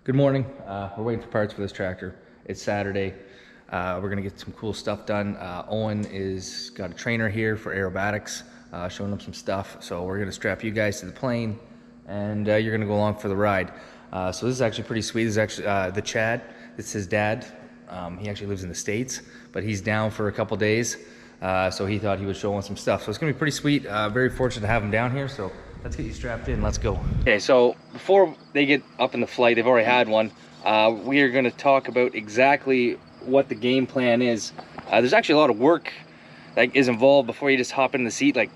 Good morning. We're waiting for parts for this tractor. It's Saturday. We're gonna get some cool stuff done. Owen is got a trainer here for aerobatics, showing him some stuff. So we're gonna strap you guys to the plane, and you're gonna go along for the ride. So this is actually pretty sweet. This is actually the Chad. It's his dad. He actually lives in the States, but he's down for a couple days. So he thought he would show us some stuff. So it's gonna be pretty sweet. Very fortunate to have him down here. So let's get you strapped in. Let's go. Okay, so before they get up in the flight, they've already had one. We are going to talk about exactly what the game plan is. There's actually a lot of work that is involved before you just hop in the seat. Like,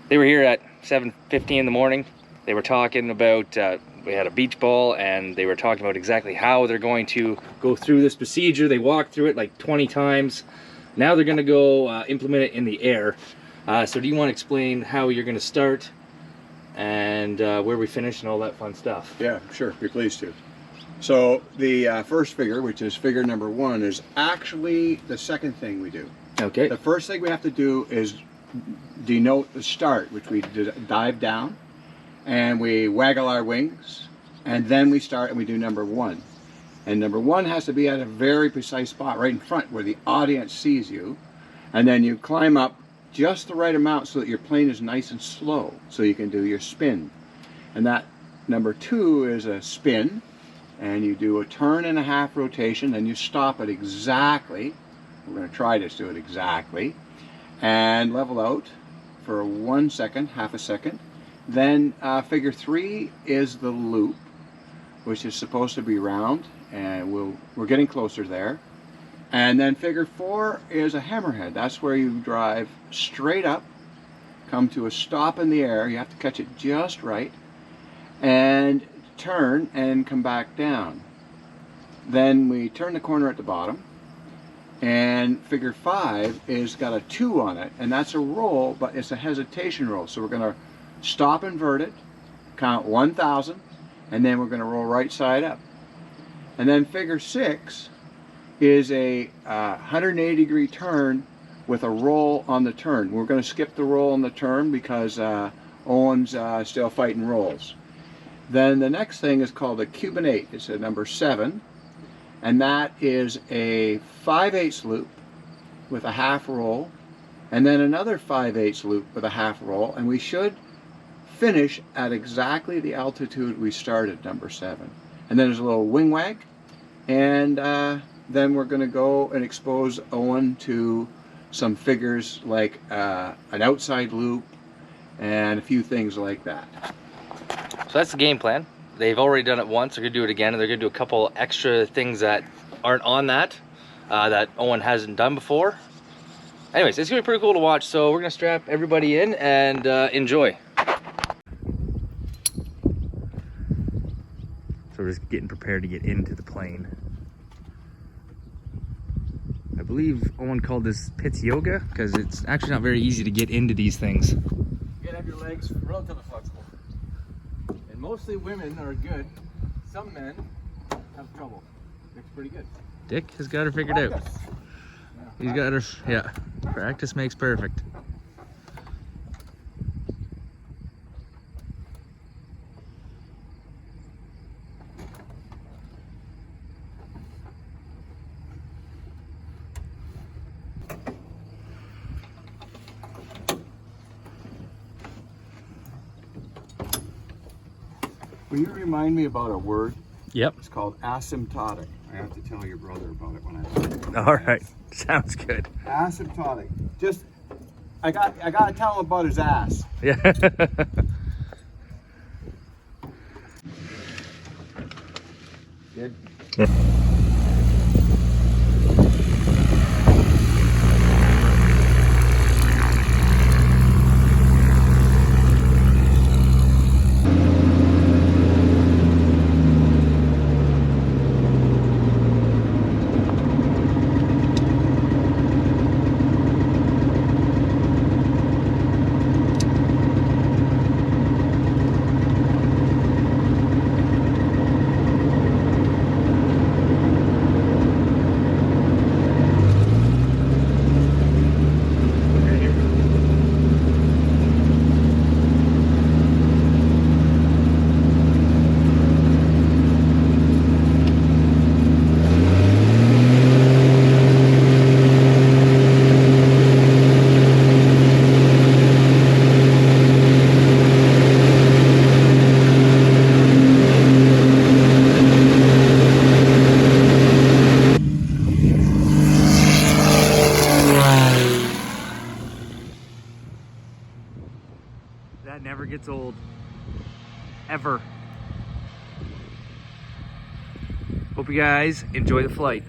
they were here at 7:15 in the morning. They were talking about, we had a beach ball, and they were talking about exactly how they're going to go through this procedure. They walked through it like 20 times. Now they're going to go implement it in the air. So do you want to explain how you're going to start and where we finish and all that fun stuff? Yeah, sure, be pleased to. So the first figure, which is figure number 1, is actually the second thing we do. Okay. The first thing we have to do is denote the start, which we dive down and we waggle our wings, and then we start and we do number 1. And number 1 has to be at a very precise spot right in front where the audience sees you, and then you climb up just the right amount so that your plane is nice and slow so you can do your spin. And that number 2 is a spin, and you do a turn and a half rotation, then you stop it exactly. We're going to try to do it exactly, and level out for 1 second, half a second. Then figure 3 is the loop, which is supposed to be round, and we're getting closer there. And then figure 4 is a hammerhead. That's where you drive straight up, come to a stop in the air. You have to catch it just right, and turn and come back down. Then we turn the corner at the bottom, and figure 5 is got a 2 on it, and that's a roll, but it's a hesitation roll. So we're going to stop inverted, count 1,000, and then we're going to roll right side up. And then figure 6 is a 180-degree turn with a roll on the turn. We're going to skip the roll on the turn because Owen's still fighting rolls. Then the next thing is called a Cuban 8. It's a number 7, and that is a 5/8 loop with a half roll, and then another 5/8 loop with a half roll, and we should finish at exactly the altitude we started, number 7. And then there's a little wing wag, and then we're going to go and expose Owen to some figures like an outside loop and a few things like that. So that's the game plan. They've already done it once. They're going to do it again, and they're going to do a couple extra things that aren't on that, that Owen hasn't done before. Anyways, it's going to be pretty cool to watch, so we're going to strap everybody in and enjoy. So we're just getting prepared to get into the plane. I believe Owen called this pits yoga because it's actually not very easy to get into these things. You gotta have your legs relatively flexible. And mostly women are good. Some men have trouble. Dick's pretty good. Dick has got her figured out. He's got her, yeah. Practice makes perfect. Will you remind me about a word? Yep. It's called asymptotic. I have to tell your brother about it when I learn it. All right. Sounds good. Asymptotic. Just, I gotta tell him about his ass. Yeah. Good. Yeah. Hope you guys enjoy the flight.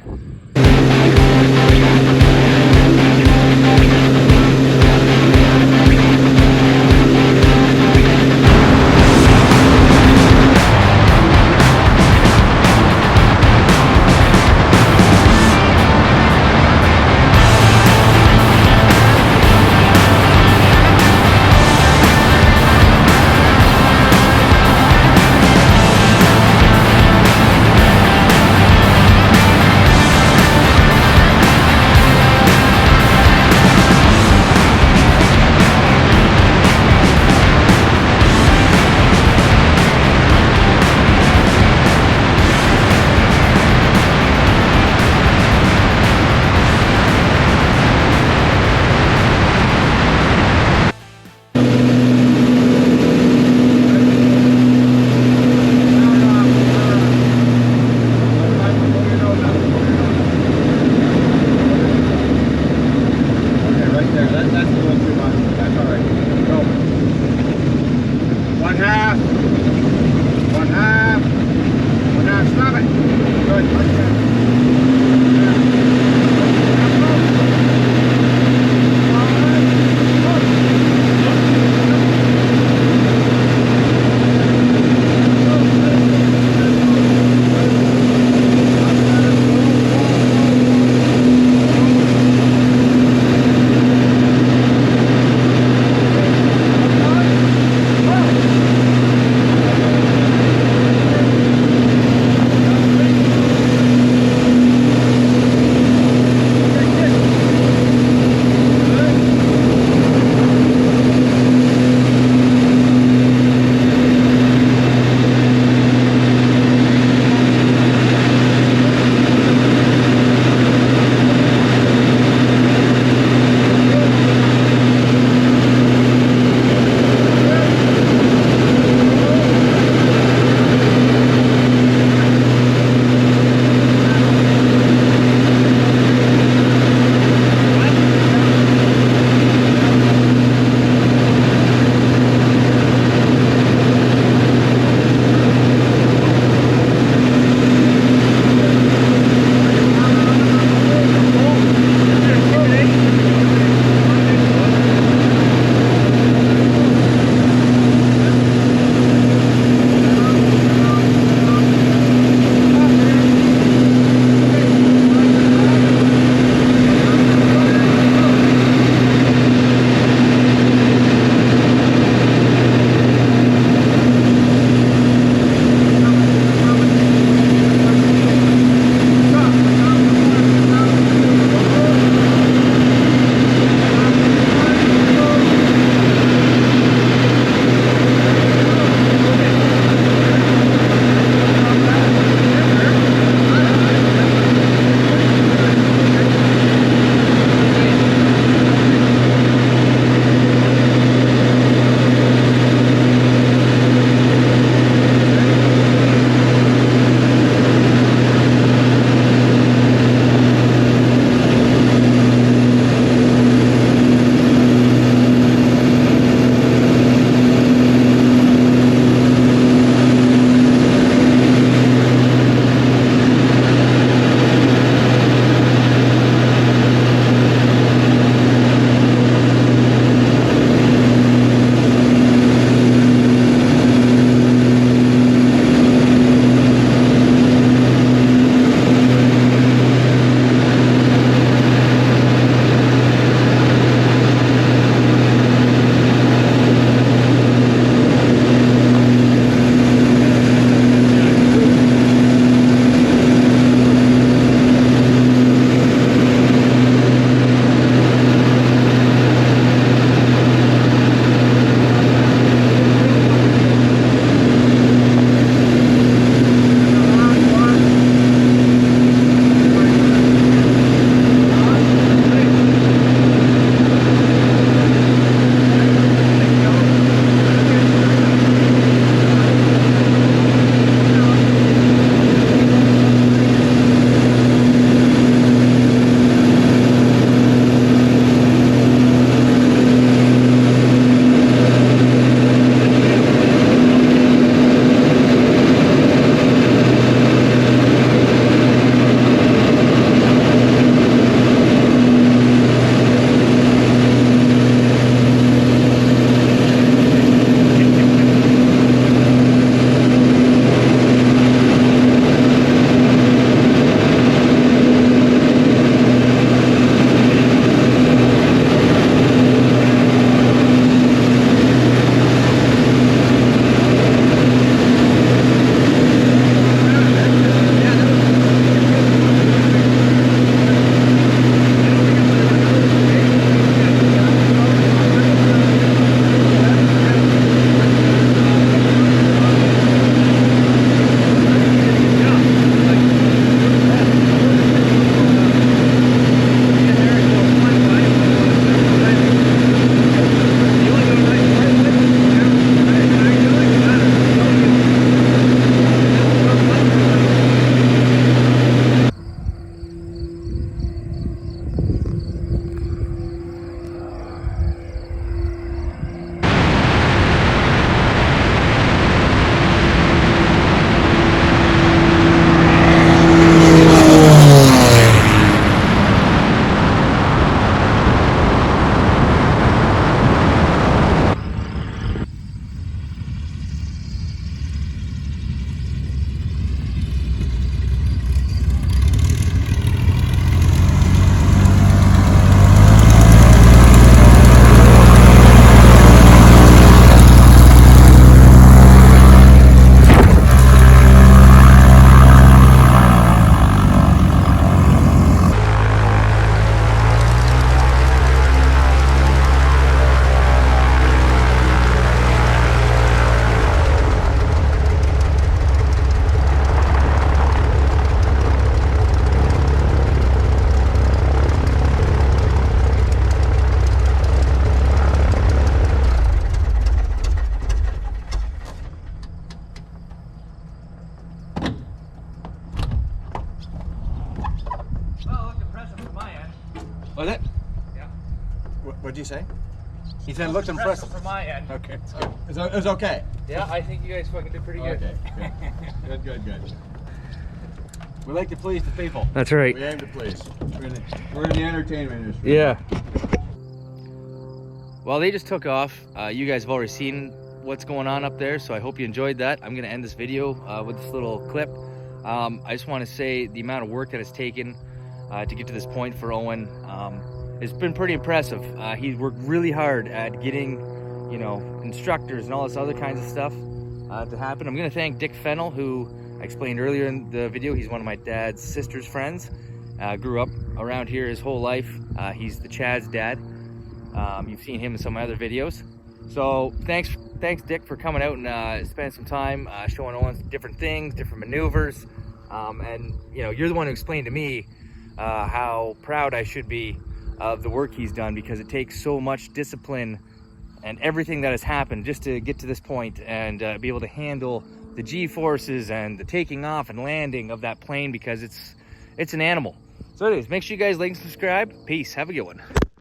Was it? Yeah. What'd you say? He said it looked impressive. From my end. Okay. It was okay. Yeah, I think you guys fucking did pretty good. Okay. Good. We like to please the people. That's right. We aim to please. We're in the entertainment industry. Yeah. Well, they just took off. You guys have already seen what's going on up there, so I hope you enjoyed that. I'm gonna end this video with this little clip. I just want to say the amount of work that it's taken to get to this point for Owen. It's been pretty impressive. He worked really hard at getting, you know, instructors and all this other kinds of stuff to happen. I'm gonna thank Dick Fennell, who I explained earlier in the video. He's one of my dad's sister's friends. Grew up around here his whole life. He's the Chad's dad. You've seen him in some other videos. So thanks Dick for coming out and spending some time showing Owen different things, different maneuvers. And you know, you're the one who explained to me how proud I should be of the work he's done, because it takes so much discipline and everything that has happened just to get to this point and be able to handle the G-forces and the taking off and landing of that plane, because it's an animal. So anyways, make sure you guys like and subscribe. Peace. Have a good one.